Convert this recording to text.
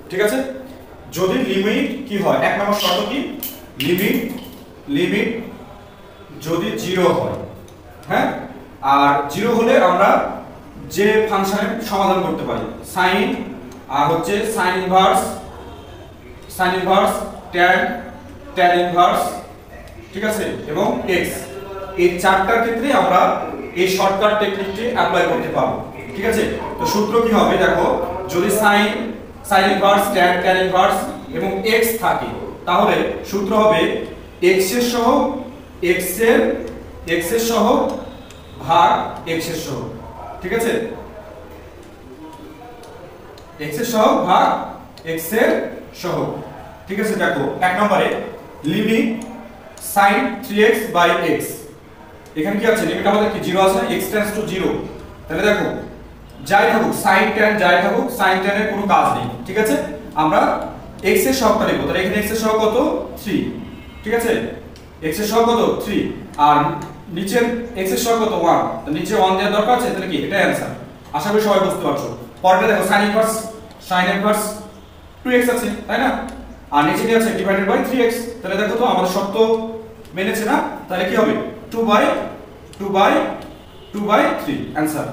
ঠিক আছে। যদি লিমিট কি হয়, এক নম্বর শর্ত কি, লিমিট যদি 0 হয়, হ্যাঁ, আর 0 হলে আমরা যে ফাংশনের সমাধান করতে পারি সাইন আর হচ্ছে সাইন ইনভার্স tan ইনভার্স, ঠিক আছে, এবং x, এই চারটার ক্ষেত্রে আমরা এই শর্টকাট টেকনিকটি অ্যাপ্লাই করতে পারবো। ঠিক আছে, তো সূত্র কি হবে দেখো, যদি সাইন ইনভার্স tan ইনভার্স এবং x থাকে তাহলে সূত্র হবে x এর সহগ ভাগ x এর সহগ। ঠিক আছে, x এর সহগ ভাগ x এর সহগ। ঠিক আছে, দেখো এক নম্বরে limit sin 3x by x, এখানে কি আছে, লিমিট আমাদের কি 0 আছে না, x টেন্ডস টু 0, তাহলে দেখো যাই থাকুক sin tan যাই থাকুক sin tan এর কোনো কাজ নেই। ঠিক আছে, আমরা x এর সহগটা লিখব, তাহলে এখানে x এর সহগ কত 3, ঠিক আছে, x এর সহগ কত 3, আর নিচের x এর সহগ কত 1, তো নিচে 1 দেওয়ার দরকার আছে, তাহলে কি এটাই অ্যানসার। আশা করি সবাই বুঝতে পারছো। পরেরটা দেখো sin ইনভার্স 2x আছে, তাই না, আর নিচে কি আছে ডিভাইডেড বাই 3x, তাহলে দেখো তো আমাদের শর্ত মেনেছে না, তাহলে কি হবে 2/3 অ্যানসার।